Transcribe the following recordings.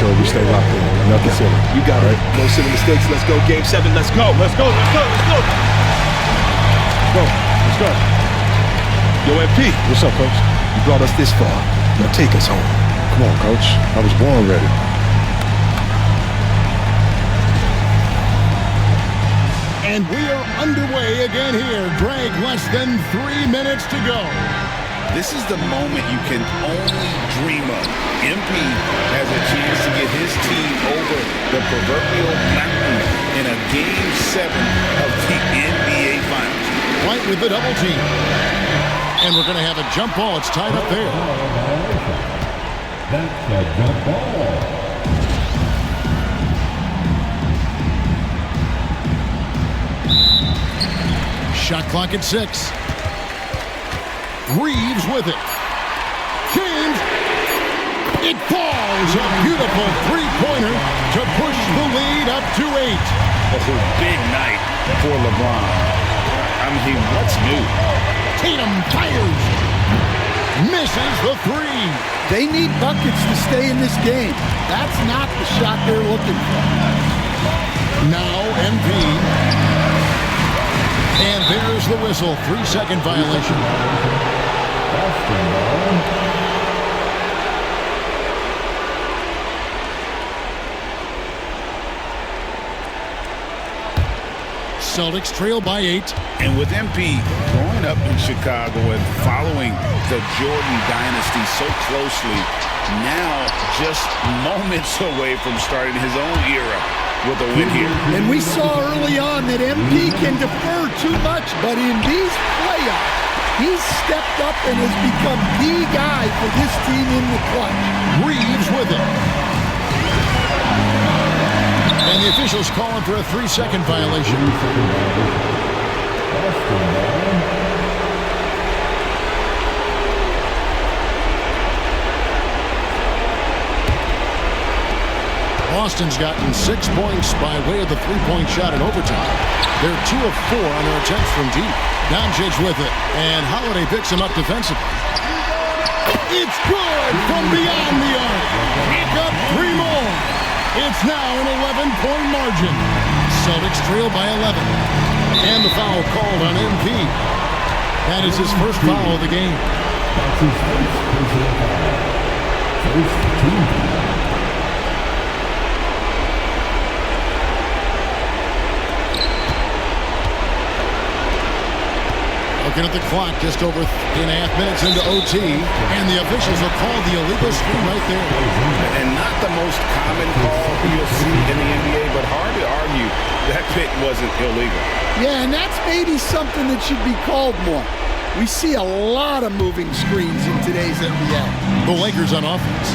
sure we stay locked in. Nothing silly. You got it. No silly mistakes. Let's go. Game 7. Let's go. Let's go. Let's go. Let's go. Let's go. Yo, MP. What's up, Coach? You brought us this far. Now take us home. Come on, Coach. I was born ready. And we are underway again here. Greg, less than 3 minutes to go. This is the moment you can only dream of. MP has a chance to get his team over the proverbial mountain in a Game 7 of the NBA Finals. Bryant with the double team. And we're going to have a jump ball. It's tied up there. That's a jump ball. Shot clock at 6. Reeves with it. James. It falls. A beautiful three-pointer to push the lead up to 8. That's a big night for LeBron. I mean, what's new? Tatum fires. Misses the 3. They need buckets to stay in this game. That's not the shot they're looking for. Now MP. And there's the whistle. 3-second violation. Celtics trail by 8. And with MP growing up in Chicago and following the Jordan Dynasty so closely, now just moments away from starting his own era with a win here. And we saw early on that MP can defer too much, but in these playoffs, he's stepped up and has become the guy for this team in the clutch. Reeves with it. And the officials calling for a 3-second violation. Boston's gotten 6 points by way of the three-point shot in overtime. They're 2 of 4 on their attempts from deep. Doncic with it, and Holiday picks him up defensively. It's good from beyond the arc. Pick up 3 more. It's now an 11-point margin. Celtics trail by 11. And the foul called on MP. That is his first foul of the game. That's his first team. Looking at the clock, just over 3.5 minutes into OT, and the officials will call the illegal screen right there. And not the most common call you'll see in the NBA, but hard to argue that pick wasn't illegal. Yeah, and that's maybe something that should be called more. We see a lot of moving screens in today's NBA. The Lakers on offense.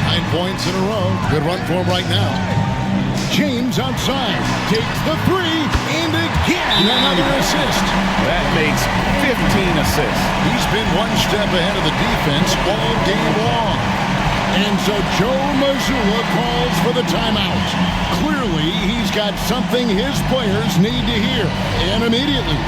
9 points in a row. Good run for him right now. James outside, takes the 3, and again another assist. That makes 15 assists. He's been one step ahead of the defense all game long. And so Joe Mazzulla calls for the timeout. Clearly, he's got something his players need to hear, and immediately.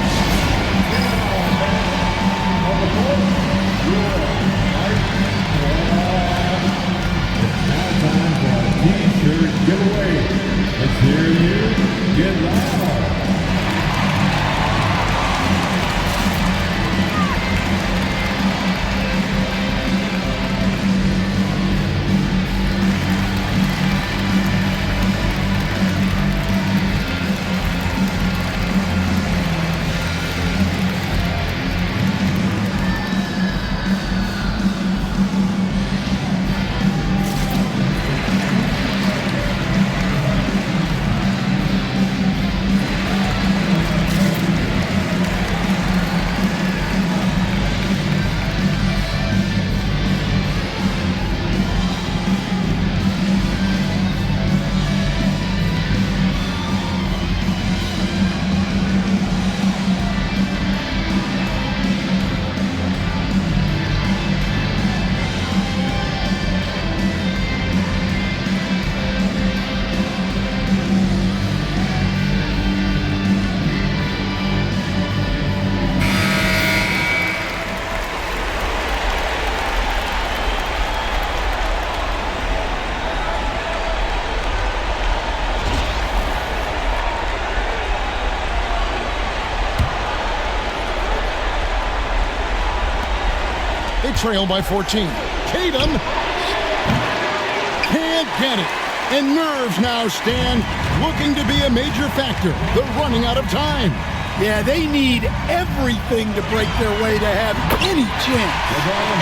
T-shirt giveaway. Let's hear you get loud. They trail by 14. Tatum can't get it. And nerves now, Stan, looking to be a major factor. They're running out of time. Yeah, they need everything to break their way to have any chance.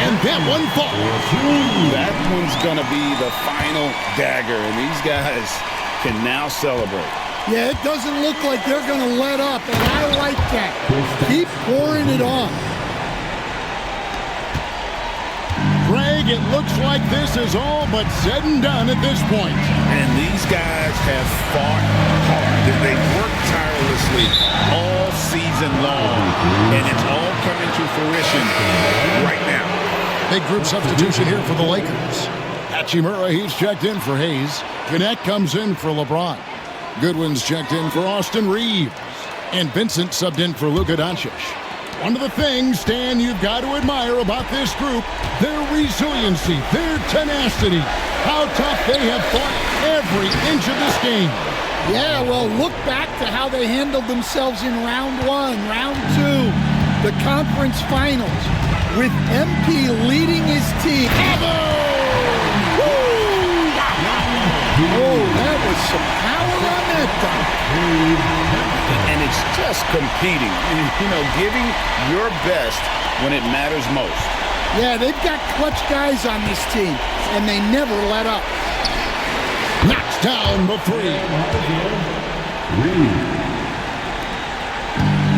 And that one falls. That one's going to be the final dagger, and these guys can now celebrate. Yeah, it doesn't look like they're going to let up, and I like that. Keep pouring it on. Greg, it looks like this is all but said and done at this point. And these guys have fought hard. They've worked tirelessly all season long, and it's all coming to fruition right now. Big group substitution here for the Lakers. Hachimura, he's checked in for Hayes. Gannett comes in for LeBron. Goodwin's checked in for Austin Reeves. And Vincent subbed in for Luka Doncic. One of the things, Stan, you've got to admire about this group, their resiliency, their tenacity, how tough they have fought every inch of this game. Yeah, well, look back to how they handled themselves in round one, round two, the conference finals, with MP leading his team. Oh, that was some power on that dunk. And it's just competing, giving your best when it matters most. Yeah, they've got clutch guys on this team, and they never let up. Knocks down the three.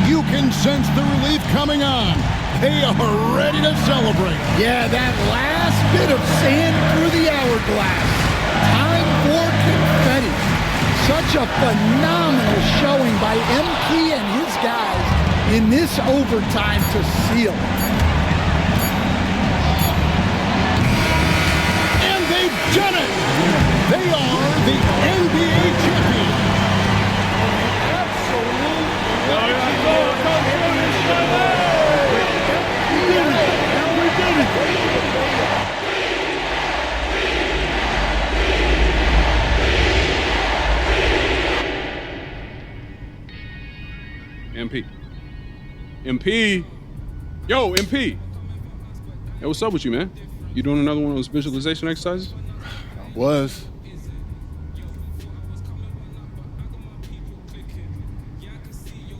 You can sense the relief coming on. They are ready to celebrate. Yeah, that last bit of sand through the hourglass. Time for confetti. Such a phenomenal showing by MP and his guys in this overtime to seal it. And they've done it! They are the NBA champions! MP. Yo, MP. Hey, what's up with you, man? You doing another one of those visualization exercises? Was.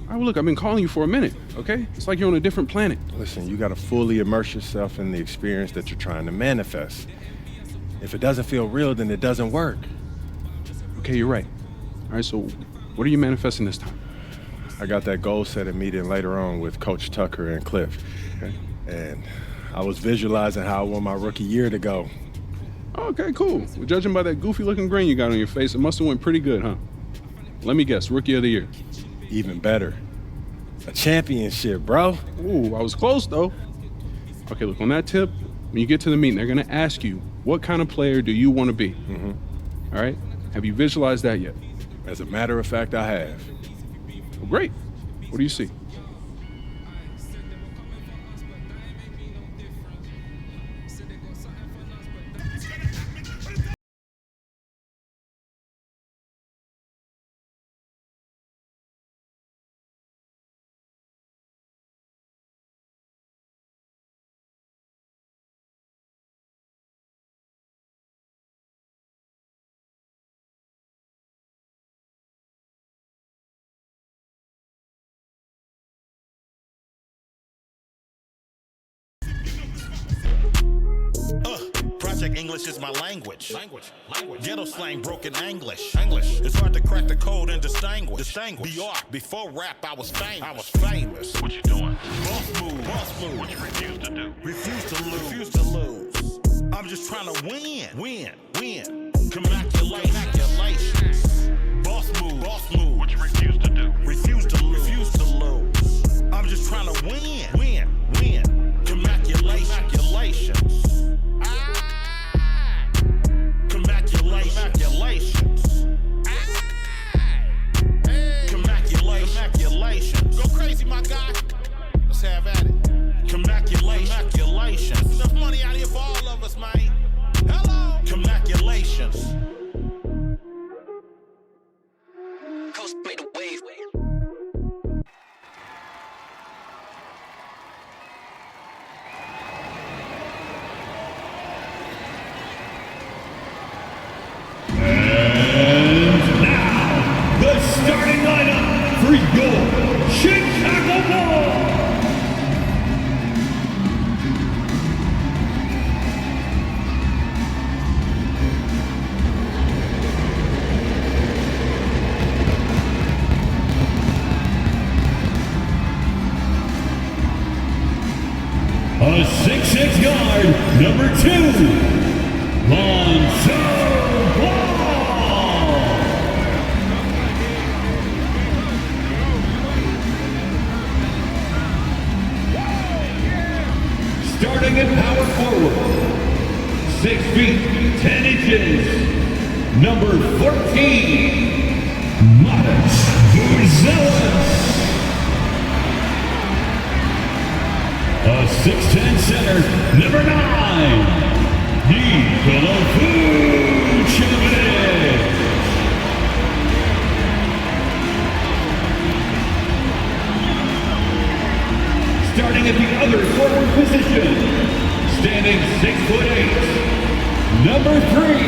All right, well, look, I've been calling you for a minute, okay? It's like you're on a different planet. Listen, you got to fully immerse yourself in the experience that you're trying to manifest. If it doesn't feel real, then it doesn't work. Okay, you're right. All right, so what are you manifesting this time? I got that goal-setting meeting later on with Coach Tucker and Cliff. Okay. And I was visualizing how I want my rookie year to go. Okay, cool. Well, judging by that goofy-looking grin you got on your face, it must have went pretty good, huh? Let me guess, Rookie of the Year. Even better. A championship, bro. Ooh, I was close, though. Okay, look, on that tip, when you get to the meeting, they're going to ask you, what kind of player do you want to be? Mm-hmm. All right? Have you visualized that yet? As a matter of fact, I have. Well, great. What do you see? Project English is my language. Ghetto slang, broken English. It's hard to crack the code and distinguish. BR, before rap, I was famous. What you doing? Boss move. What you refuse to do? Refuse to lose. I'm just trying to win. Congratulations. Boss move. What you refuse to do? Refuse to lose. I'm just trying to win. Congratulations. Congratulations. Go crazy, my guy. Let's have at it. Congratulations. Enough money out here for all of us, man. Hello. Congratulations. Coast made a wave. A 6'6" guard, number 2, Lonzo Ball. Starting at power forward, 6 feet, 10 inches, number 14, Zeus. A 6'10" center, number 9, starting at the other forward position, standing 6'8", number 3,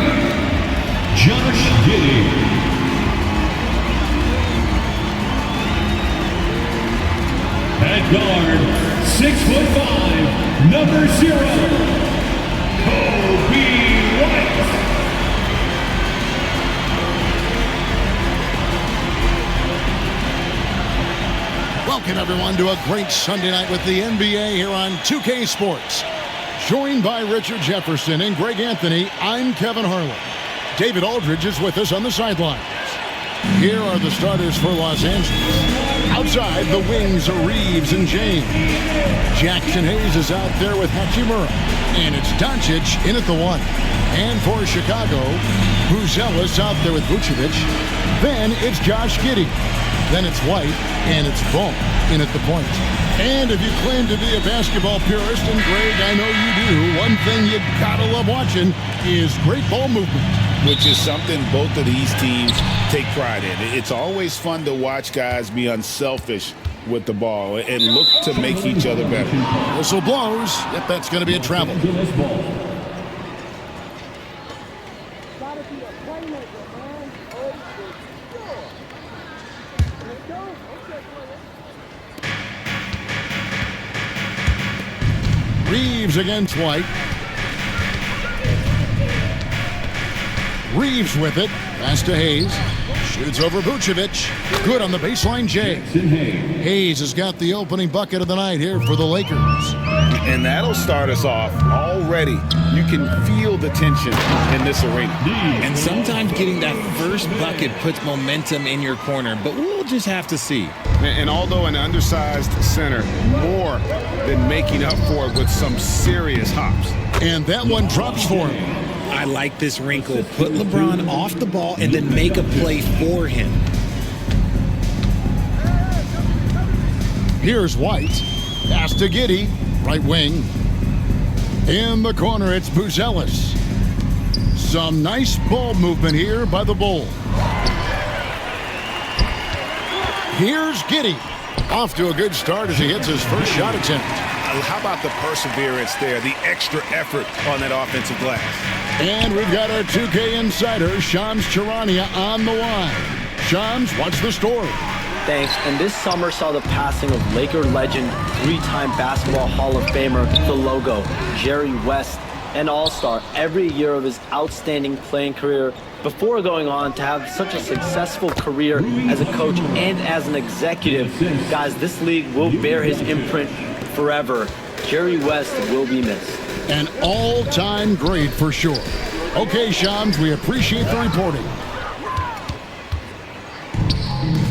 Josh Giddey. At guard, 6'5", number 0, Kobe White. Welcome, everyone, to a great Sunday night with the NBA here on 2K Sports. Joined by Richard Jefferson and Greg Anthony, I'm Kevin Harlan. David Aldridge is with us on the sidelines. Here are the starters for Los Angeles. Outside, the wings are Reeves and James. Jackson Hayes is out there with Hachimura. And it's Doncic in at the 1. And for Chicago, Buzelis out there with Vucevic. Then it's Josh Giddey. Then it's White, and it's Ball in at the point. And if you claim to be a basketball purist, and Greg, I know you do, one thing you gotta love watching is great ball movement. Which is something both of these teams take pride in. It's always fun to watch guys be unselfish with the ball and look to make each other better. Whistle blows. Yep, that's going to be a travel. Reeves against White. Reeves with it. Pass to Hayes. Shoots over Vucevic. Good on the baseline, Jay. Hayes has got the opening bucket of the night here for the Lakers. And that'll start us off already. You can feel the tension in this arena. And sometimes getting that first bucket puts momentum in your corner, but we'll just have to see. And although an undersized center, more than making up for it with some serious hops. And that one drops for him. I like this wrinkle. Put LeBron off the ball and then make a play for him. Here's White. Pass to Giddey. Right wing. In the corner, it's Buzelis. Some nice ball movement here by the Bull. Here's Giddey. Off to a good start as he hits his first shot attempt. How about the perseverance there, the extra effort on that offensive glass? And we've got our 2K insider, Shams Charania, on the line. Shams, what's the story? Thanks. And this summer saw the passing of Laker legend, 3-time Basketball Hall of Famer, the logo, Jerry West, an all-star every year of his outstanding playing career before going on to have such a successful career as a coach and as an executive. Guys, this league will bear his imprint forever. Jerry West will be missed. An all-time great for sure. Okay, Shams, we appreciate the reporting.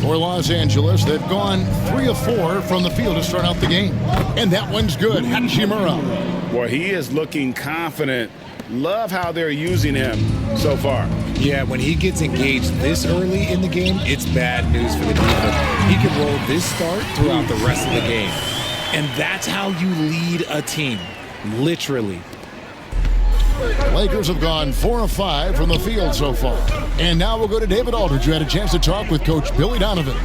For Los Angeles, they've gone 3 of 4 from the field to start out the game. And that one's good. Hachimura. Well, he is looking confident. Love how they're using him so far. Yeah, when he gets engaged this early in the game, it's bad news for the defense. He can roll this start throughout the rest of the game. And that's how you lead a team. Literally. Lakers have gone 4 of 5 from the field so far. And now we'll go to David Aldridge, who had a chance to talk with Coach Billy Donovan.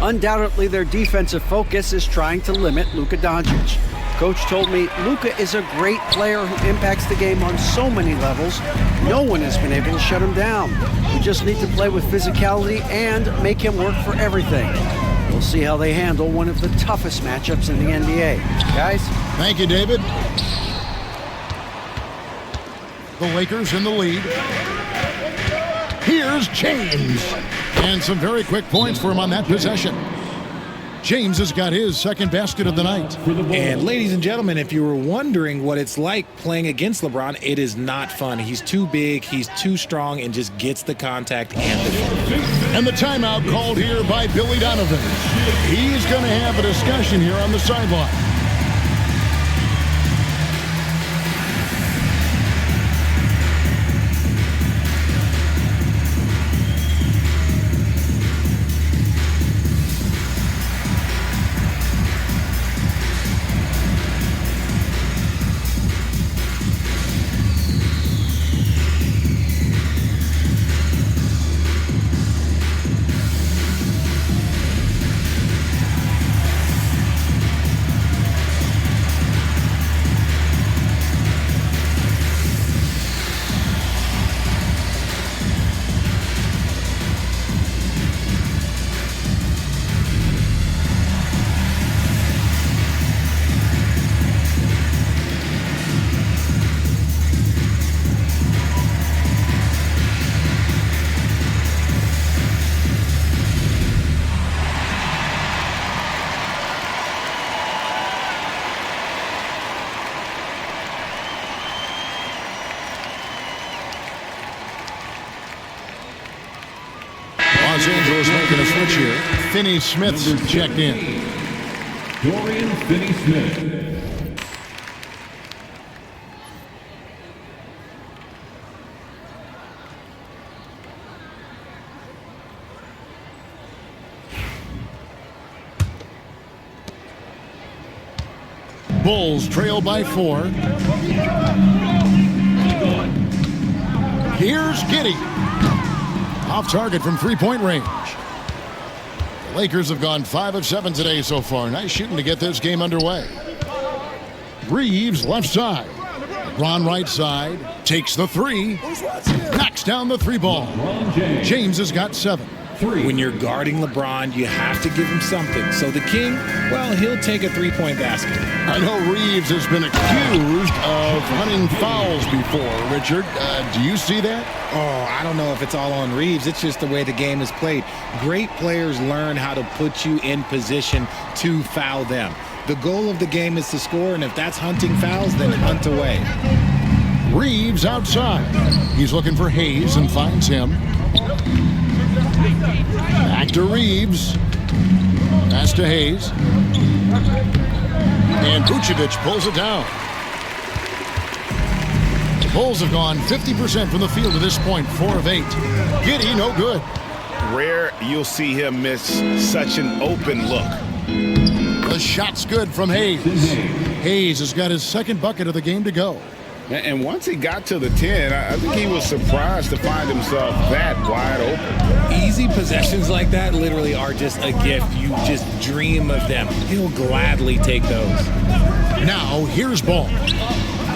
Undoubtedly, their defensive focus is trying to limit Luka Doncic. Coach told me Luka is a great player who impacts the game on so many levels. No one has been able to shut him down. We just need to play with physicality and make him work for everything. We'll see how they handle one of the toughest matchups in the NBA. Guys? Thank you, David. The Lakers in the lead. Here's James. And some very quick points for him on that possession. James has got his second basket of the night. And ladies and gentlemen, if you were wondering what it's like playing against LeBron, it is not fun. He's too big, he's too strong, and just gets the contact and the shoot. And the timeout called here by Billy Donovan. He's going to have a discussion here on the sideline. Los Angeles making a switch here. Finney Smith's checked in. Dorian Finney-Smith. Bulls trail by 4. Here's Giddey. Off target from three-point range. The Lakers have gone 5 of 7 today so far. Nice shooting to get this game underway. Reeves left side. LeBron right side. Takes the 3. Knocks down the 3 ball. James has got 7. When you're guarding LeBron, you have to give him something. So the King, well, he'll take a three-point basket. I know Reeves has been accused of hunting fouls before. Richard, do you see that? Oh, I don't know if it's all on Reeves. It's just the way the game is played. Great players learn how to put you in position to foul them. The goal of the game is to score, and if that's hunting fouls, then hunt away. Reeves outside. He's looking for Hayes and finds him. Back to Reeves. Pass to Hayes. And Vucevic pulls it down. The Bulls have gone 50% from the field to this point, 4 of 8. Giddey, no good. Rare you'll see him miss such an open look. The shot's good from Hayes. Hayes has got his second bucket of the game to go. And once he got to the 10, I think he was surprised to find himself that wide open. Easy possessions like that literally are just a gift. You just dream of them. He'll gladly take those. Now, here's Ball.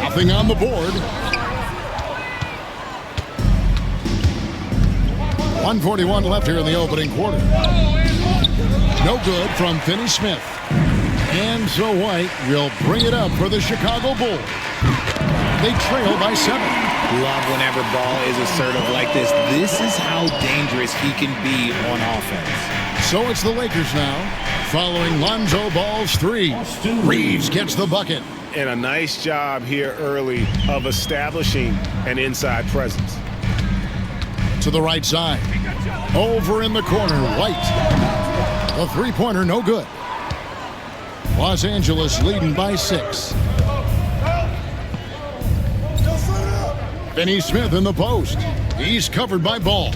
Nothing on the board. 1:41 left here in the opening quarter. No good from Finney Smith. And so White will bring it up for the Chicago Bulls. They trail by 7. Love whenever Ball is assertive like this. This is how dangerous he can be on offense. So it's the Lakers now, following Lonzo Ball's 3. Reeves gets the bucket. And a nice job here early of establishing an inside presence. To the right side. Over in the corner, White. The three-pointer, no good. Los Angeles leading by 6. Finney Smith in the post. He's covered by Ball.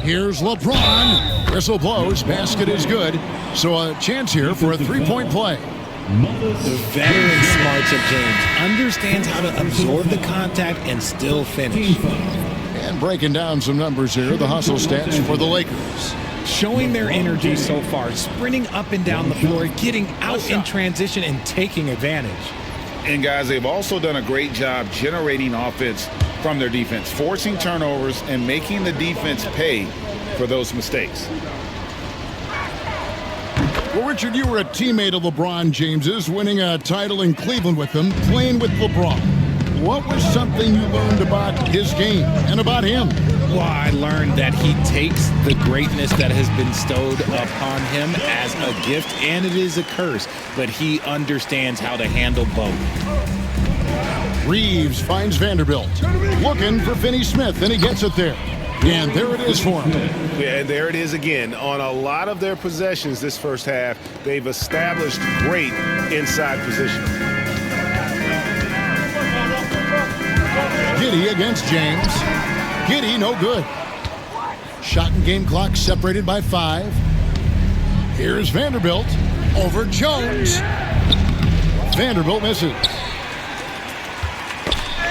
Here's LeBron. Whistle blows. Basket is good. So a chance here for a three-point play. The veteran smarts of James understands how to absorb the contact and still finish. And breaking down some numbers here, the hustle stats for the Lakers. Showing their energy so far, sprinting up and down the floor, getting out in transition and taking advantage. And guys, they've also done a great job generating offense from their defense, forcing turnovers and making the defense pay for those mistakes. Well, Richard, you were a teammate of LeBron James's, winning a title in Cleveland with him, playing with LeBron. what was something you learned about his game and about him? Well, I learned that he takes the greatness that has been bestowed upon him as a gift, and it is a curse, but he understands how to handle both. Reeves finds Vanderbilt, looking for Finney Smith, and he gets it there. And there it is for him. Yeah, and there it is again. On a lot of their possessions this first half, they've established great inside position. Giddey against James. Giddey, no good. Shot and game clock separated by 5. Here's Vanderbilt over Jones. Vanderbilt misses.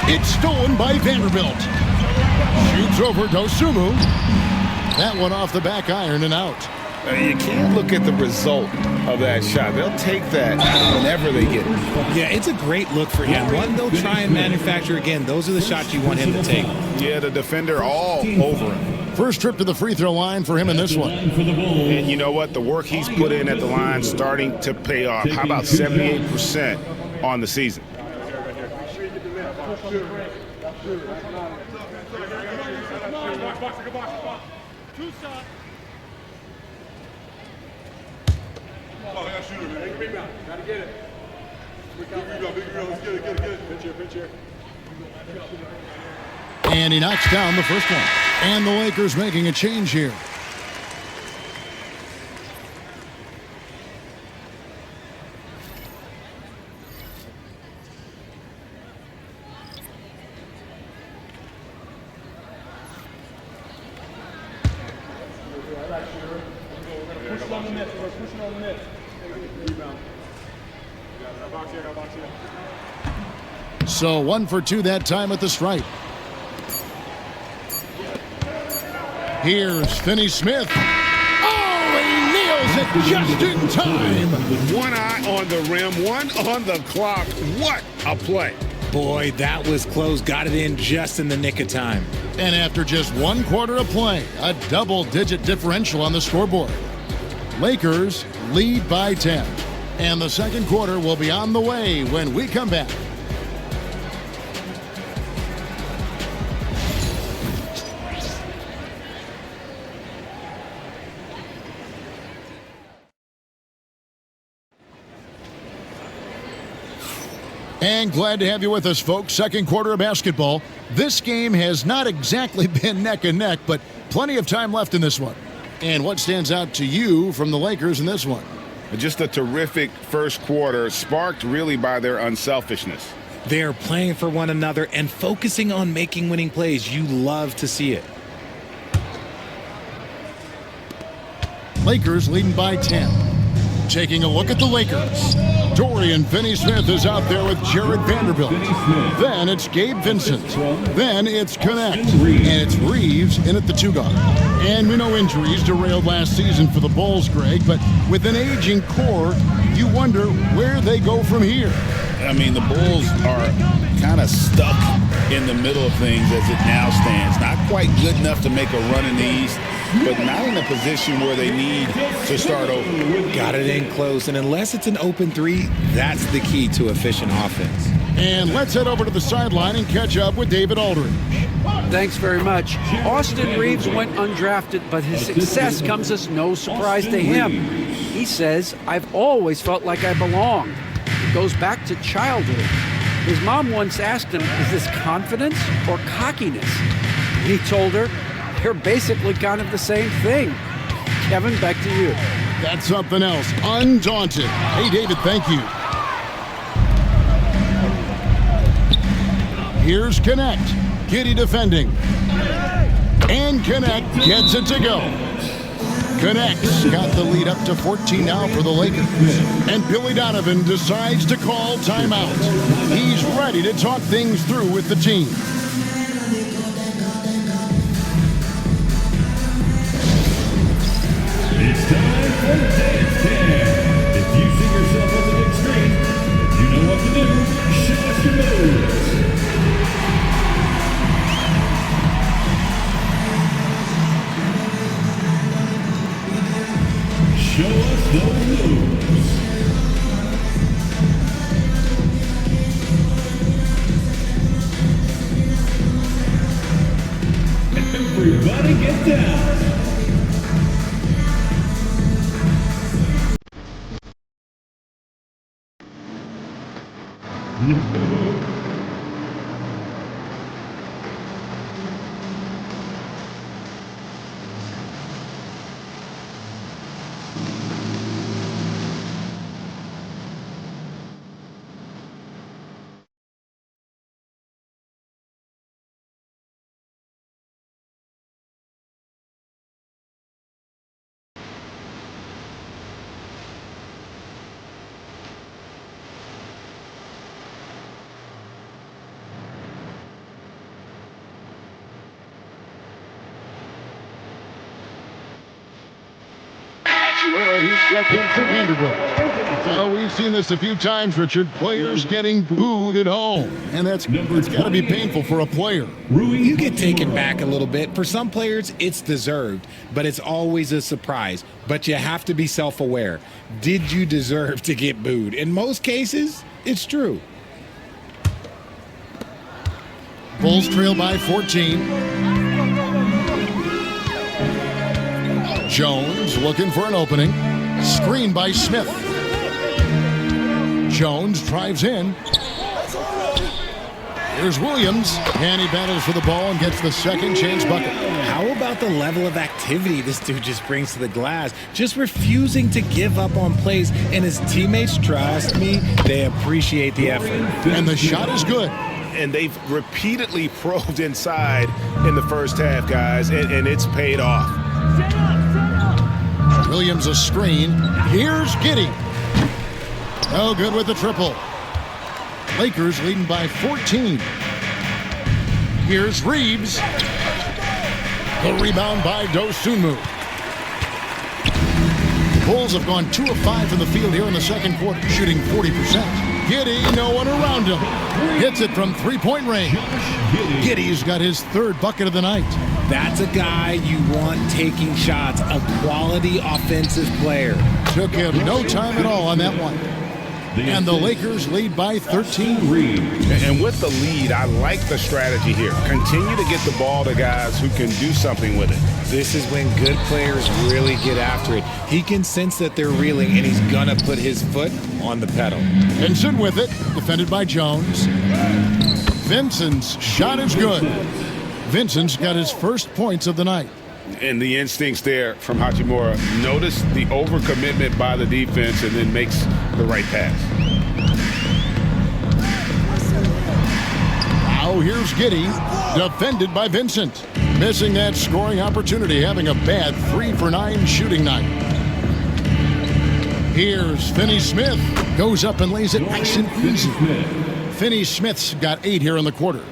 It's stolen by Vanderbilt. Shoots over Dosunmu. That one off the back iron and out. You can't look at the result of that shot. They'll take that whenever they get it. Yeah, it's a great look for him. One they'll try and manufacture again. Those are the shots you want him to take. Yeah, the defender all over him. First trip to the free throw line for him in this one. And you know what? The work he's put in at the line starting to pay off. How about 78% on the season? And he knocks down the first one. And the Lakers making a change here. So 1 for 2 that time at the stripe. Here's Finney Smith. Oh, he nails it just in time. One eye on the rim, one on the clock. What a play. Boy, that was close. Got it in just in the nick of time. And after just 1 quarter of play, a double-digit differential on the scoreboard. Lakers lead by 10. And the second quarter will be on the way when we come back. And glad to have you with us, folks. Second quarter of basketball. This game has not exactly been neck and neck, but plenty of time left in this one. And what stands out to you from the Lakers in this one? Just a terrific first quarter, sparked really by their unselfishness. They're playing for one another and focusing on making winning plays. You love to see it. Lakers leading by 10. Taking a look at the Lakers. Dorian Finney-Smith is out there with Jared Vanderbilt. Then it's Gabe Vincent. Then it's Connect. And it's Reeves in at the 2 guard. And we know injuries derailed last season for the Bulls, Greg, but with an aging core, you wonder where they go from here. I mean, the Bulls are kind of stuck in the middle of things as it now stands. Not quite good enough to make a run in the East, but not in a position where they need to start over. Got it in close, and unless it's an open 3, that's the key to efficient offense. And let's head over to the sideline and catch up with David Aldridge. Thanks very much. Austin Reeves went undrafted, but his success comes as no surprise to him. He says, "I've always felt like I belonged." It goes back to childhood. His mom once asked him, "Is this confidence or cockiness?" He told her, "They're basically kind of the same thing." Kevin, back to you. That's something else. Undaunted. Hey, David, thank you. Here's Connect. Giddey defending. And Connect gets it to go. Connect's got the lead up to 14 now for the Lakers. And Billy Donovan decides to call timeout. He's ready to talk things through with the team. It's time for Dance Dance. If you see yourself on the big screen, you know what to do. Show us your moves. Show us those moves. Everybody get down. Well, he's stepped into Vanderbilt. So we've seen this a few times, Richard. Players getting booed at home. And it's got to be painful for a player. You get taken back a little bit. For some players, it's deserved, but it's always a surprise. But you have to be self-aware. Did you deserve to get booed? In most cases, it's true. Bulls trail by 14. Jones looking for an opening. Screen by Smith. Jones drives in. Here's Williams, and he battles for the ball and gets the second chance bucket. How about the level of activity this dude just brings to the glass? Just refusing to give up on plays, and his teammates, trust me, they appreciate the effort. And the shot is good. And they've repeatedly probed inside in the first half, guys, and it's paid off. Williams a screen. Here's Giddey. No good with the triple. Lakers leading by 14. Here's Reeves. The rebound by Dosunmu. Bulls have gone 2 of 5 from the field here in the second quarter, shooting 40%. Giddey, no one around him. Hits it from three-point range. Giddey's got his third bucket of the night. That's a guy you want taking shots, a quality offensive player. Took him no time at all on that one. And the Lakers lead by 13. And with the lead, I like the strategy here. Continue to get the ball to guys who can do something with it. This is when good players really get after it. He can sense that they're reeling, and he's going to put his foot on the pedal. Vincent with it, defended by Jones. Vincent's shot is good. Vincent's got his first points of the night. And the instincts there from Hachimura. Notice the overcommitment by the defense and then makes the right pass. Now here's Giddey, defended by Vincent. Missing that scoring opportunity, having a bad 3 for 9 shooting night. Here's Finney-Smith. Goes up and lays it nice and easy. Finney-Smith's got 8 here in the quarter.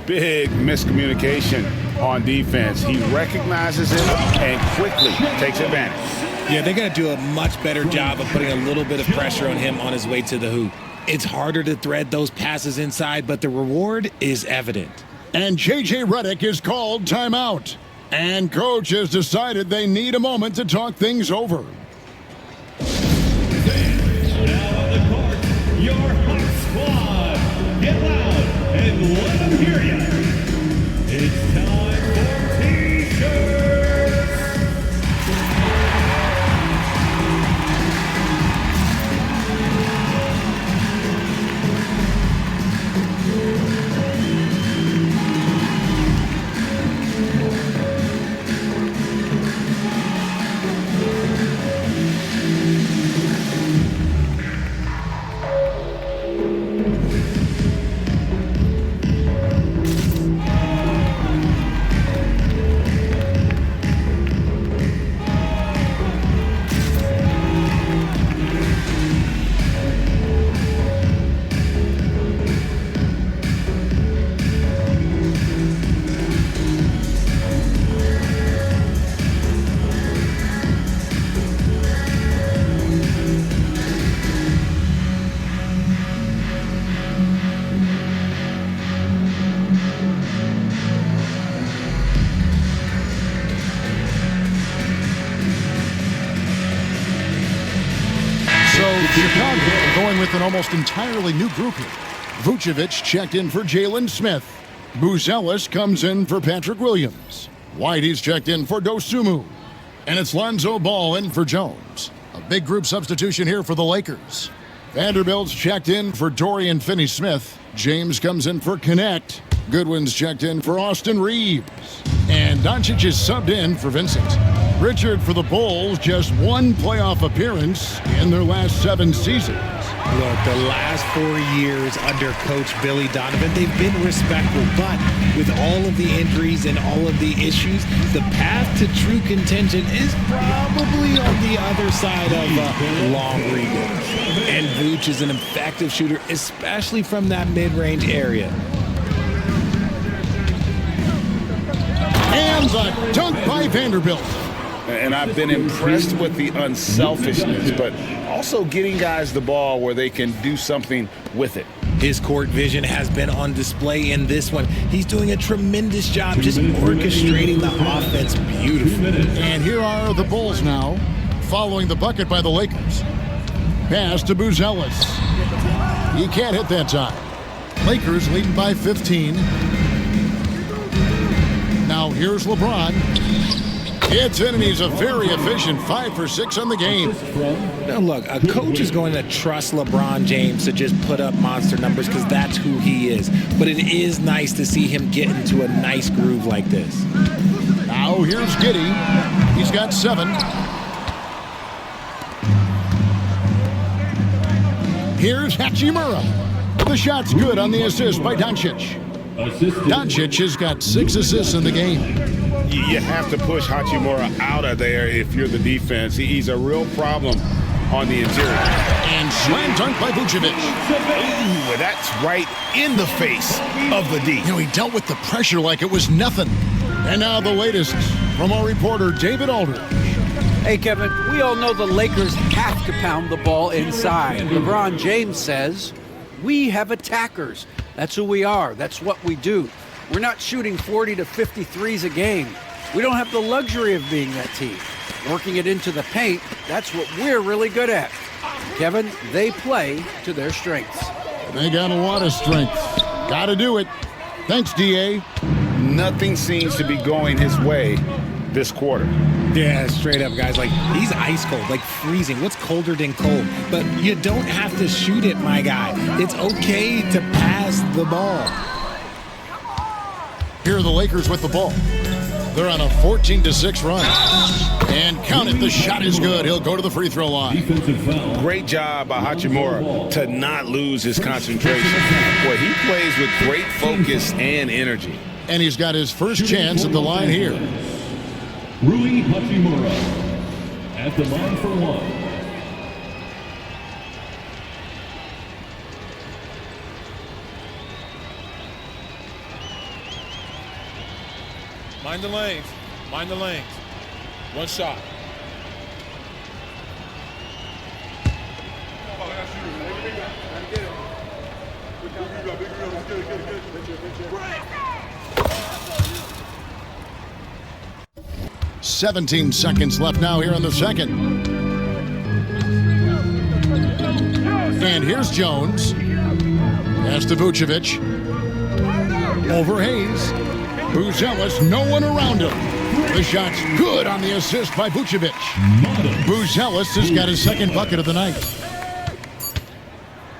Big miscommunication on defense. He recognizes it and quickly takes advantage. Yeah, they're going to do a much better job of putting a little bit of pressure on him on his way to the hoop. It's harder to thread those passes inside, but the reward is evident. And J.J. Redick is called timeout. And coach has decided they need a moment to talk things over. Now on the court, your hot squad. Get loud and let them hear you. It's time for T-shirts. Chicago going with an almost entirely new group here. Vucevic checked in for Jalen Smith. Buzelis comes in for Patrick Williams. Whitey's checked in for Dosunmu. And it's Lonzo Ball in for Jones. A big group substitution here for the Lakers. Vanderbilt's checked in for Dorian Finney-Smith. James comes in for Connect. Goodwin's checked in for Austin Reeves. And Doncic is subbed in for Vincent. Richard for the Bulls, just one playoff appearance in their last 7 seasons. Look, the last 4 years under Coach Billy Donovan, they've been respectful, but with all of the injuries and all of the issues, the path to true contention is probably on the other side of long reading. And Vooch is an effective shooter, especially from that mid-range area. And the dunk by Vanderbilt. And I've been impressed with the unselfishness, but also getting guys the ball where they can do something with it. His court vision has been on display in this one. He's doing a tremendous job just orchestrating the offense beautifully. And here are the Bulls now, following the bucket by the Lakers. Pass to Buzelis. He can't hit that time. Lakers leading by 15. Now here's LeBron. It's in, and he's a very efficient 5 for 6 on the game. Now look, a coach is going to trust LeBron James to just put up monster numbers because that's who he is. But it is nice to see him get into a nice groove like this. Now here's Giddey. He's got 7. Here's Hachimura. The shot's good on the assist by Doncic. Doncic has got 6 assists in the game. You have to push Hachimura out of there if you're the defense. He's a real problem on the interior. And slam dunk by Vucevic. Ooh, that's right in the face of the D. You know, he dealt with the pressure like it was nothing. And now the latest from our reporter, David Aldridge. Hey, Kevin, we all know the Lakers have to pound the ball inside. LeBron James says, we have attackers. That's who we are. That's what we do. We're not shooting 40 to 50 threes a game. We don't have the luxury of being that team. Working it into the paint, that's what we're really good at. Kevin, they play to their strengths. They got a lot of strength. Got to do it. Thanks, D.A. Nothing seems to be going his way this quarter. Yeah, straight up, guys. Like, he's ice cold, like freezing. What's colder than cold? But you don't have to shoot it, my guy. It's okay to pass the ball. Here are the Lakers with the ball. They're on a 14-6 run. And count it, the shot is good. He'll go to the free throw line. Great job by Hachimura to not lose his concentration. Boy, he plays with great focus and energy. And he's got his first chance at the line here. Rui Hachimura at the line for 1. Mind the lanes. Mind the lanes. One shot. Bryant! 17 seconds left now here in the second. And here's Jones. Pass to Vucevic. Over Hayes. Buzelis, no one around him. The shot's good on the assist by Vucevic. Buzelis has got his second bucket of the night.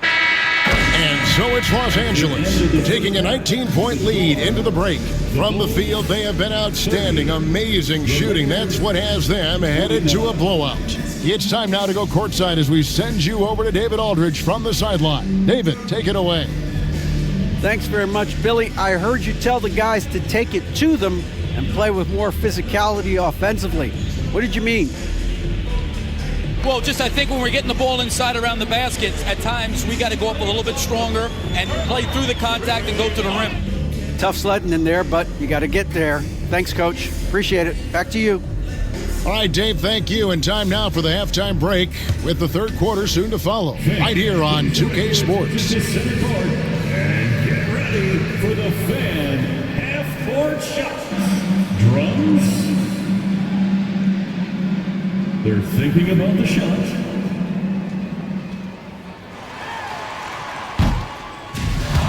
And so it's Los Angeles taking a 19-point lead into the break. From the field, they have been outstanding, amazing shooting. That's what has them headed to a blowout. It's time now to go courtside as we send you over to David Aldridge from the sideline. David, take it away. Thanks very much, Billy. I heard you tell the guys to take it to them and play with more physicality offensively. What did you mean? Well, just I think when we're getting the ball inside around the baskets, at times we got to go up a little bit stronger and play through the contact and go to the rim. Tough sledding in there, but you got to get there. Thanks, Coach. Appreciate it. Back to you. All right, Dave, thank you. And time now for the halftime break with the third quarter soon to follow. Right here on 2K Sports. And get ready for the fan half-court shots. Drums. They're thinking about the shot.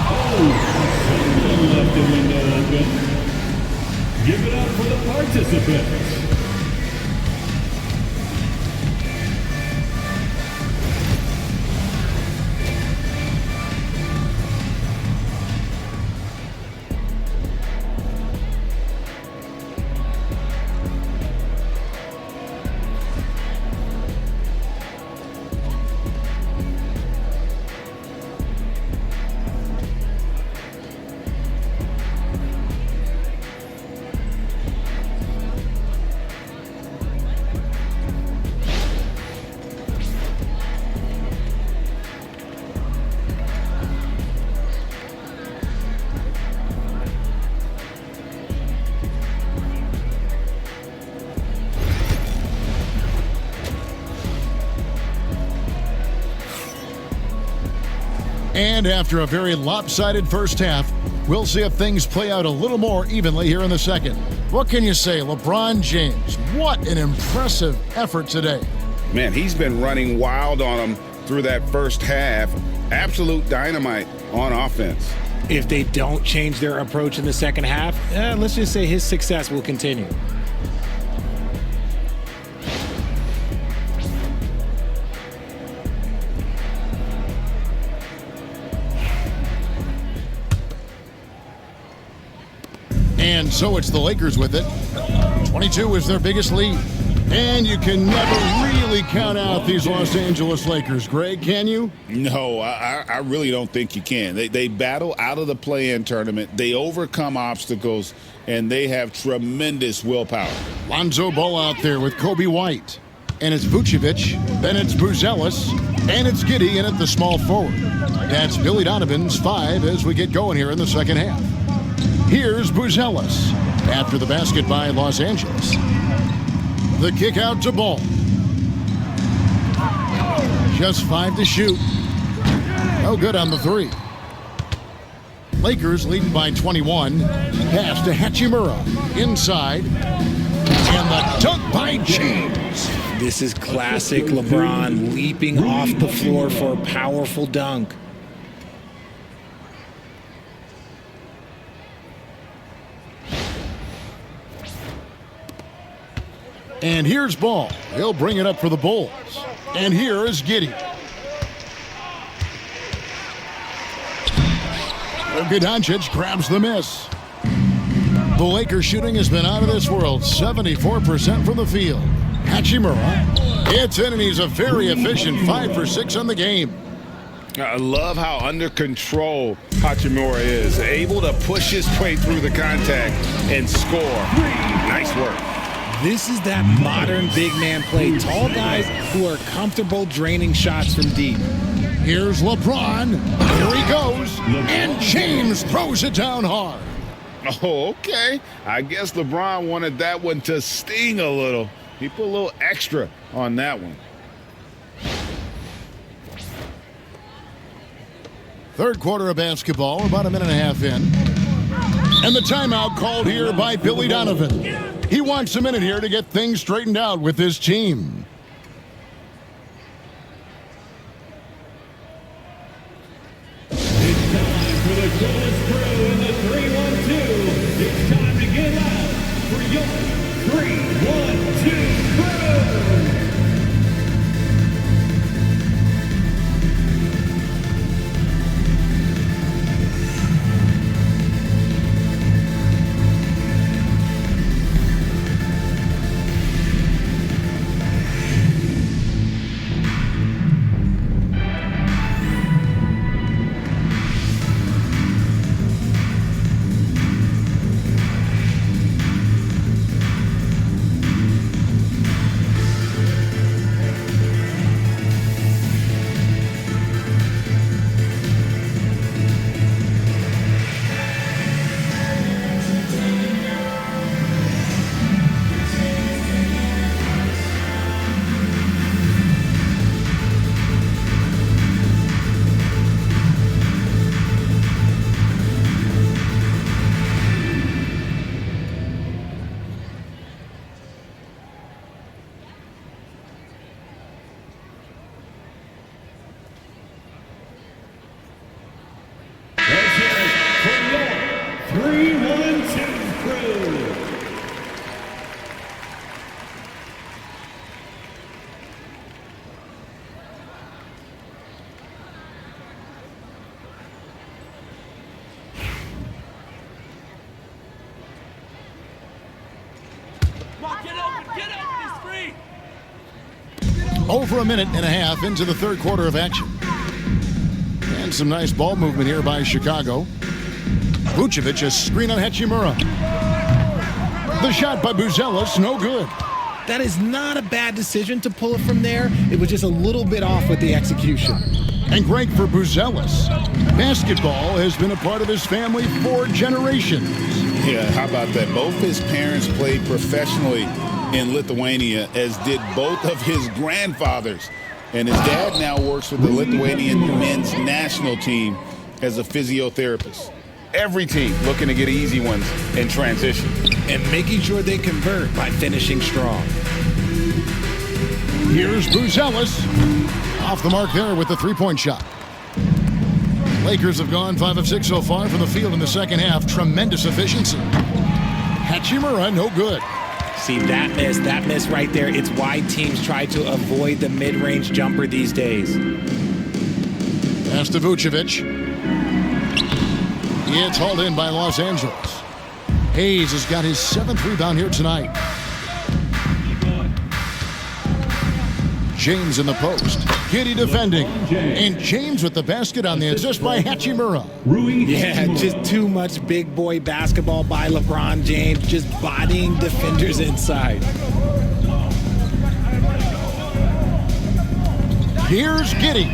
Oh, someone left the window open. Give it up for the participants. And after a very lopsided first half, we'll see if things play out a little more evenly here in the second. What can you say, LeBron James? What an impressive effort today. Man, he's been running wild on them through that first half. Absolute dynamite on offense. If they don't change their approach in the second half, let's just say his success will continue. And so it's the Lakers with it. 22 is their biggest lead. And you can never really count out these Los Angeles Lakers, Greg, can you? No, I really don't think you can. They battle out of the play-in tournament. They overcome obstacles, and they have tremendous willpower. Lonzo Ball out there with Kobe White. And it's Vucevic, then it's Buzelis, and it's Giddey in at the small forward. That's Billy Donovan's 5 as we get going here in the second half. Here's Buzelis after the basket by Los Angeles. The kick out to Ball. Just 5 to shoot. No good on the 3. Lakers leading by 21. Pass to Hachimura. Inside. And the dunk by James. This is classic LeBron leaping off the floor for a powerful dunk. And here's Ball. He'll bring it up for the Bulls. And here is Giddey. Luka Doncic grabs the miss. The Lakers shooting has been out of this world. 74% from the field. Hachimura. It's in, and he's a very efficient 5 for 6 on the game. I love how under control Hachimura is. Able to push his way through the contact and score. Nice work. This is that modern big man play. Tall guys who are comfortable draining shots from deep. Here's LeBron. Here he goes. And James throws it down hard. Oh, okay. I guess LeBron wanted that one to sting a little. He put a little extra on that one. Third quarter of basketball, about a minute and a half in. And the timeout called here by Billy Donovan. He wants a minute here to get things straightened out with his team. It's time for the coolest crew in the 3-1-2. It's time to get loud for your 3-1-2 crew. Over a minute and a half into the third quarter of action. And some nice ball movement here by Chicago. Vucevic, a screen on Hachimura. The shot by Buzelis, no good. That is not a bad decision to pull it from there. It was just a little bit off with the execution. And great for Buzelis. Basketball has been a part of his family for generations. Yeah, how about that? Both his parents played professionally in Lithuania, as did both of his grandfathers. And his dad now works with the Lithuanian men's national team as a physiotherapist. Every team looking to get easy ones in transition. And making sure they convert by finishing strong. Here's Buzelis. Off the mark there with the three-point shot. Lakers have gone 5 of 6 so far from the field in the second half. Tremendous efficiency. Hachimura, no good. See, that miss right there, it's why teams try to avoid the mid-range jumper these days. Pass to Vucevic. It's hauled in by Los Angeles. Hayes has got his 7th rebound here tonight. James in the post. Giddy defending. And James with the basket on the assist by Hachimura. Yeah, just too much big boy basketball by LeBron James, just bodying defenders inside. Here's Giddy.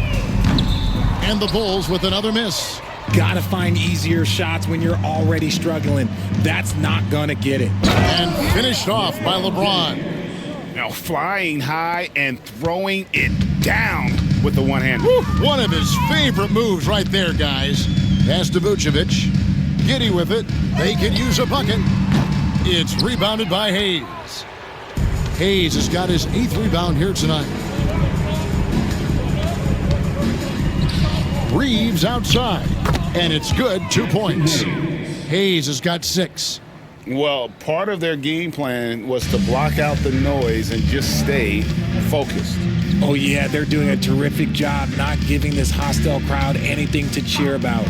And the Bulls with another miss. Gotta find easier shots when you're already struggling. That's not gonna get it. And finished off by LeBron. Now flying high and throwing it down with the one-hand. One of his favorite moves right there, guys. Pass to Vucevic. Giddy with it. They could use a bucket. It's rebounded by Hayes. Hayes has got his 8th rebound here tonight. Reeves outside. And it's good, 2 points. Hayes has got 6. Well, part of their game plan was to block out the noise and just stay focused. Oh, yeah, they're doing a terrific job not giving this hostile crowd anything to cheer about.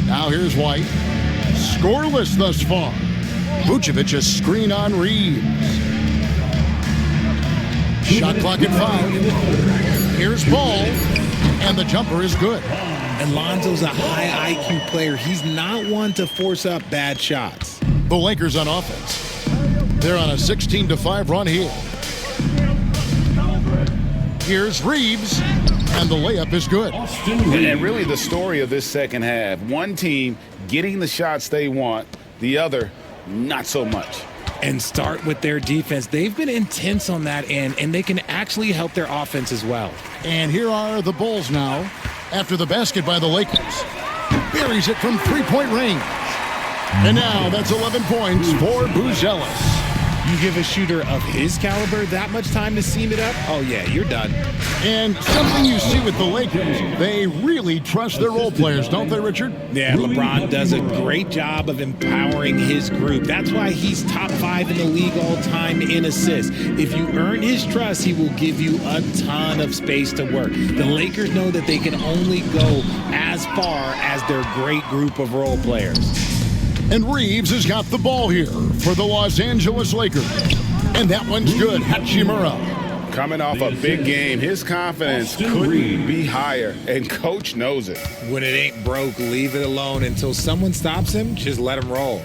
Now here's White. Scoreless thus far. Vucevic a screen on Reeves. Shot clock at 5. Here's Ball. And the jumper is good. And Lonzo's a high IQ player. He's not one to force up bad shots. The Lakers on offense. They're on a 16-5 run here. Here's Reeves, and the layup is good. And really the story of this second half, one team getting the shots they want, the other not so much. And start with their defense. They've been intense on that end, and they can actually help their offense as well. And here are the Bulls now after the basket by the Lakers. Buries it from three-point range. And now that's 11 points for Buzelis. You give a shooter of his caliber that much time to seam it up, oh yeah, you're done. And something you see with the Lakers, they really trust their role players, don't they, Richard? Yeah, LeBron does a great job of empowering his group. That's why he's top 5 in the league all time in assists. If you earn his trust, he will give you a ton of space to work. The Lakers know that they can only go as far as their great group of role players. And Reeves has got the ball here for the Los Angeles Lakers. And that one's good. Hachimura. Coming off a big game, his confidence couldn't be higher, and coach knows it. When it ain't broke, leave it alone. Until someone stops him, just let him roll.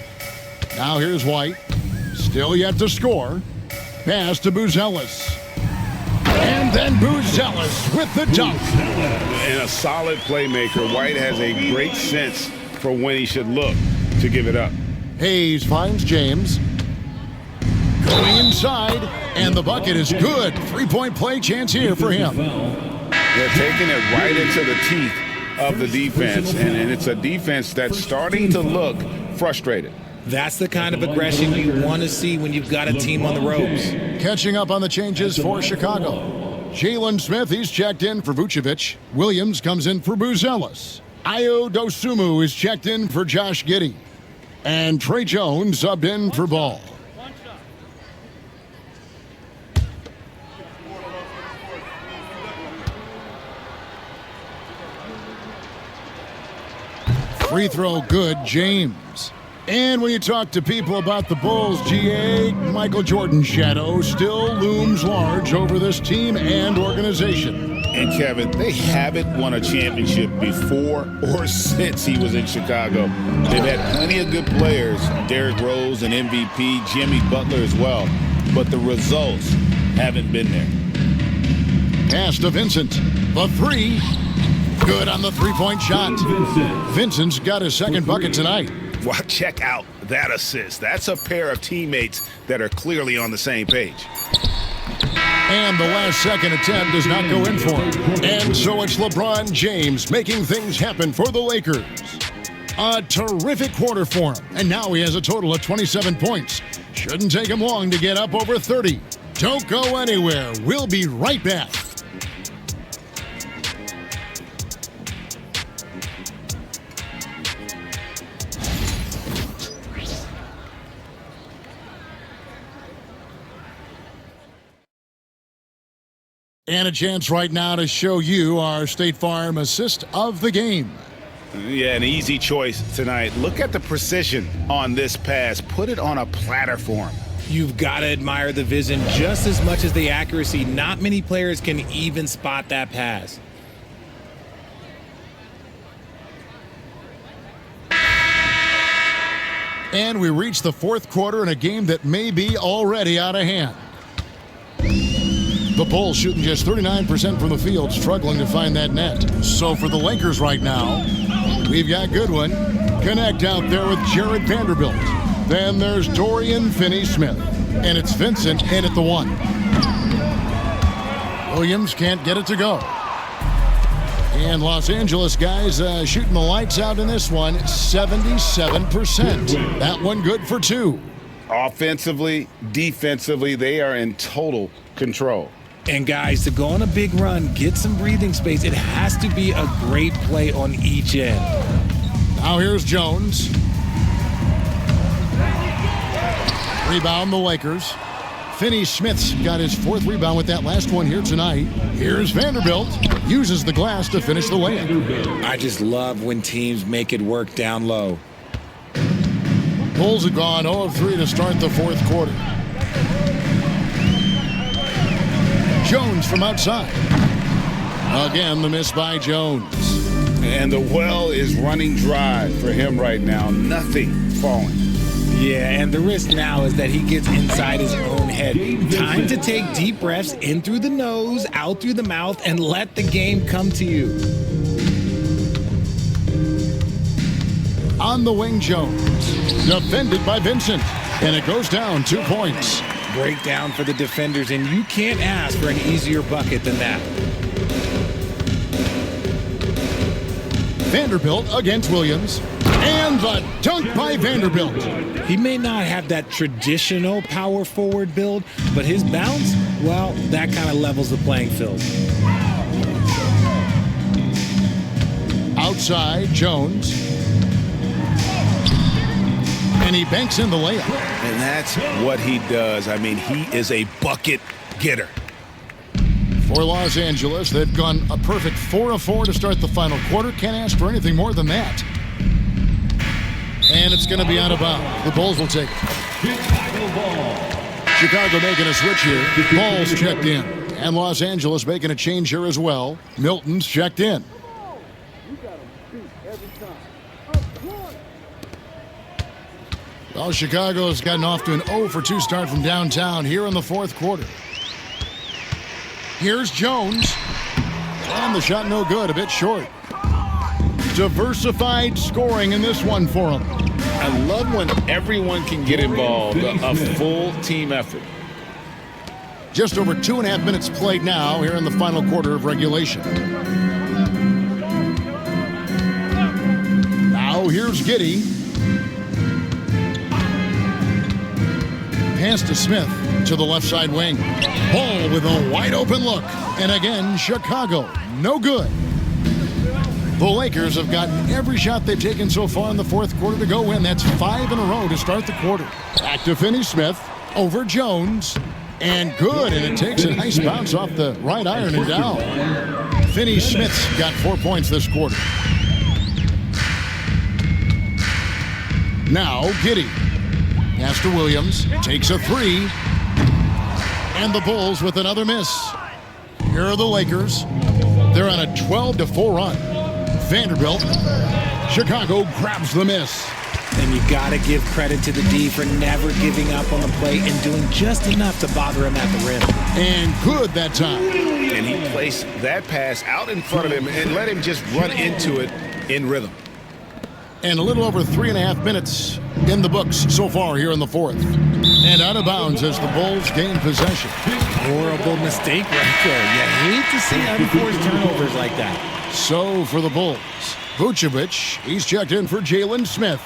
Now here's White. Still yet to score. Pass to Buzelis. And then Buzelis with the dunk. And a solid playmaker, White has a great sense for when he should look to give it up. Hayes finds James. Going inside, and the bucket is good. 3-point play chance here for him. They're taking it right into the teeth of the defense, and it's a defense that's starting to look frustrated. That's the kind of aggression you want to see when you've got a team on the ropes. Catching up on the changes for Chicago. Jalen Smith, he's checked in for Vucevic. Williams comes in for Buzelis. Ayo Dosunmu is checked in for Josh Giddey. And Trey Jones subbed in for Ball. Free throw good, James. And when you talk to people about the Bulls, GA, Michael Jordan's shadow still looms large over this team and organization. And Kevin, they haven't won a championship before or since he was in Chicago. They've had plenty of good players, Derrick Rose, an MVP, Jimmy Butler as well, but the results haven't been there. Pass to Vincent. The three. Good on the three-point shot. Vincent's got his second bucket tonight. Well, check out that assist. That's a pair of teammates that are clearly on the same page. And the last second attempt does not go in for him. And so it's LeBron James making things happen for the Lakers. A terrific quarter for him. And now he has a total of 27 points. Shouldn't take him long to get up over 30. Don't go anywhere. We'll be right back. And a chance right now to show you our State Farm assist of the game. Yeah, an easy choice tonight. Look at the precision on this pass. Put it on a platter for him. You've got to admire the vision just as much as the accuracy. Not many players can even spot that pass. And we reach the fourth quarter in a game that may be already out of hand. The Bulls shooting just 39% from the field, struggling to find that net. So for the Lakers right now, we've got Goodwin. Connect out there with Jared Vanderbilt. Then there's Dorian Finney-Smith. And it's Vincent in at the one. Williams can't get it to go. And Los Angeles guys shooting the lights out in this one, 77%. That one good for two. Offensively, defensively, they are in total control. And guys, to go on a big run, get some breathing space, it has to be a great play on each end. Now here's Jones. Rebound the Lakers. Finney-Smith's got his fourth rebound with that last one here tonight. Here's Vanderbilt. Uses the glass to finish the layup. I just love when teams make it work down low. Bulls have gone 0 of 3 to start the fourth quarter. Jones from outside. Again, the miss by Jones. And the well is running dry for him right now. Nothing falling. Yeah, and the risk now is that he gets inside his own head. Time to take deep breaths in through the nose, out through the mouth, and let the game come to you. On the wing, Jones. Defended by Vincent. And it goes down 2 points. Breakdown for the defenders, and you can't ask for an easier bucket than that. Vanderbilt against Williams. And the dunk by Vanderbilt. He may not have that traditional power forward build, but his bounce, well, that kind of levels the playing field. Outside, Jones. And he banks in the layup. And that's what he does. I mean, he is a bucket getter. For Los Angeles, they've gone a perfect 4 of 4 to start the final quarter. Can't ask for anything more than that. And it's going to be out of bounds. The Bulls will take it. Chicago making a switch here. Ball's checked in. And Los Angeles making a change here as well. Milton's checked in. Well, Chicago's gotten off to an 0 for 2 start from downtown here in the fourth quarter. Here's Jones. And the shot no good, a bit short. Diversified scoring in this one for him. I love when everyone can get involved, a full team effort. Just over 2.5 minutes played now here in the final quarter of regulation. Now here's Giddey. Pass to Smith to the left side wing. Ball with a wide open look. And again, Chicago, no good. The Lakers have gotten every shot they've taken so far in the fourth quarter to go win. That's 5 in a row to start the quarter. Back to Finney-Smith over Jones. And good, and it takes a nice bounce off the right iron and down. Finney-Smith's got 4 points this quarter. Now Giddey. Pass to Williams. Takes a three. And the Bulls with another miss. Here are the Lakers. They're on a 12-4 run. Vanderbilt. Chicago grabs the miss. And you got to give credit to the D for never giving up on the play and doing just enough to bother him at the rim. And good that time. And he placed that pass out in front of him and let him just run into it in rhythm. And a little over 3.5 minutes in the books so far here in the fourth. And out of bounds as the Bulls gain possession. Horrible mistake right there. You hate to see unforced turnovers like that. So for the Bulls, Vucevic, he's checked in for Jalen Smith.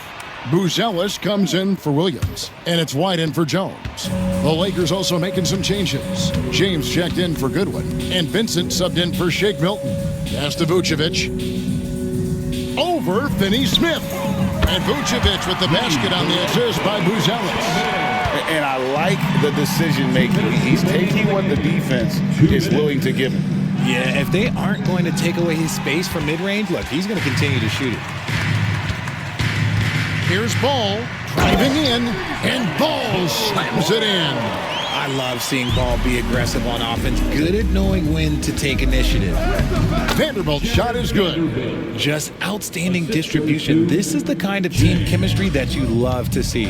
Buzelis comes in for Williams, and it's White in for Jones. The Lakers also making some changes. James checked in for Goodwin, and Vincent subbed in for Shake Milton. Pass to Vucevic. Over Finney-Smith. And Vucevic with the basket on the assist by Buzelis. And I like the decision-making. He's taking what the defense is willing to give him. Yeah, if they aren't going to take away his space from mid-range, look, he's going to continue to shoot it. Here's Ball driving in, and Ball slams it in. I love seeing Ball be aggressive on offense, good at knowing when to take initiative. Vanderbilt's shot is good. Just outstanding distribution. This is the kind of team chemistry that you love to see.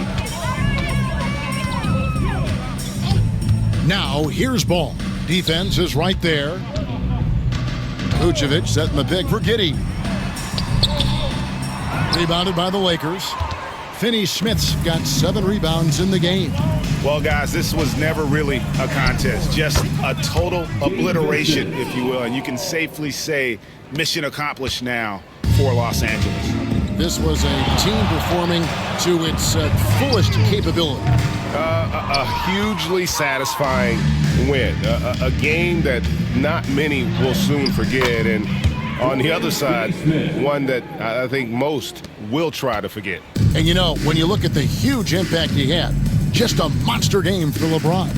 Now, here's Ball. Defense is right there. Vucevic setting the pick for Giddey. Rebounded by the Lakers. Finney-Smith's got 7 rebounds in the game. Well, guys, this was never really a contest. Just a total obliteration, if you will. And you can safely say mission accomplished now for Los Angeles. This was a team performing to its fullest capability. A hugely satisfying win. A game that not many will soon forget. And on the other side, one that I think most will try to forget. And you know, when you look at the huge impact he had, just a monster game for LeBron.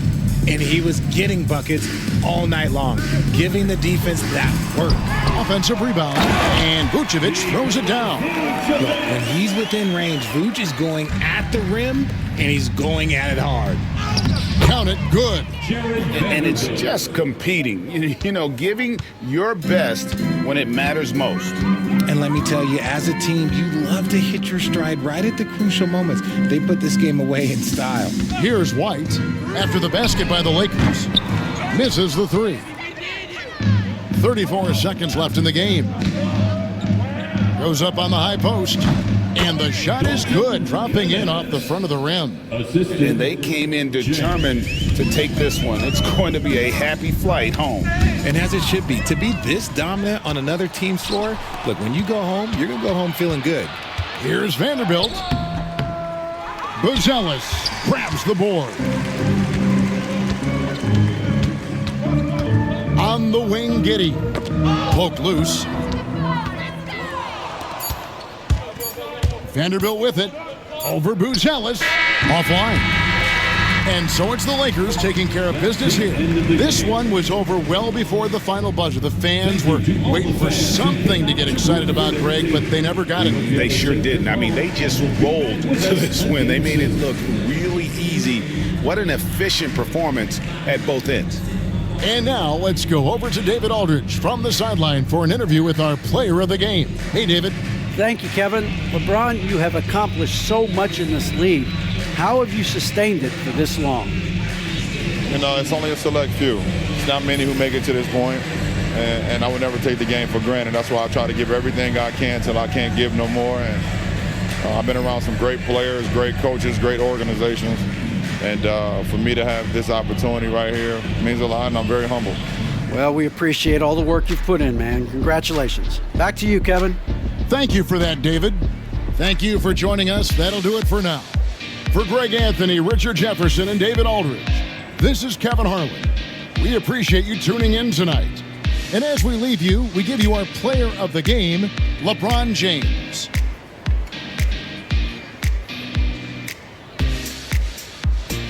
And he was getting buckets all night long, giving the defense that work. Offensive rebound, and Vucevic throws it down. Look, when he's within range, Vuce is going at the rim, and he's going at it hard. Count it, good. And it's just competing, you know, giving your best when it matters most. And let me tell you, as a team, you love to hit your stride right at the crucial moments. They put this game away in style. Here's White after the basket by the Lakers. Misses the three. 34 seconds left in the game. Goes up on the high post. And the shot is good, dropping in off the front of the rim. And they came in determined to take this one. It's going to be a happy flight home. And as it should be, to be this dominant on another team's floor, look, when you go home, you're going to go home feeling good. Here's Vanderbilt. Buzelis grabs the board. On the wing, Giddey. Poked loose. Vanderbilt with it. Over Buzelis. Offline. And so it's the Lakers taking care of business here. This one was over well before the final buzzer. The fans were waiting for something to get excited about, Greg, but they never got it. They sure didn't. I mean, they just rolled to this win. They made it look really easy. What an efficient performance at both ends. And now let's go over to David Aldridge from the sideline for an interview with our player of the game. Hey, David. Thank you, Kevin. LeBron, you have accomplished so much in this league. How have you sustained it for this long? You know, it's only a select few. It's not many who make it to this point, and I would never take the game for granted. That's why I try to give everything I can till I can't give no more. And I've been around some great players, great coaches, great organizations. And for me to have this opportunity right here means a lot, and I'm very humble. Well, we appreciate all the work you've put in, man. Congratulations. Back to you, Kevin. Thank you for that, David. Thank you for joining us. That'll do it for now. For Greg Anthony, Richard Jefferson, and David Aldridge, this is Kevin Harlan. We appreciate you tuning in tonight. And as we leave you, we give you our player of the game, LeBron James.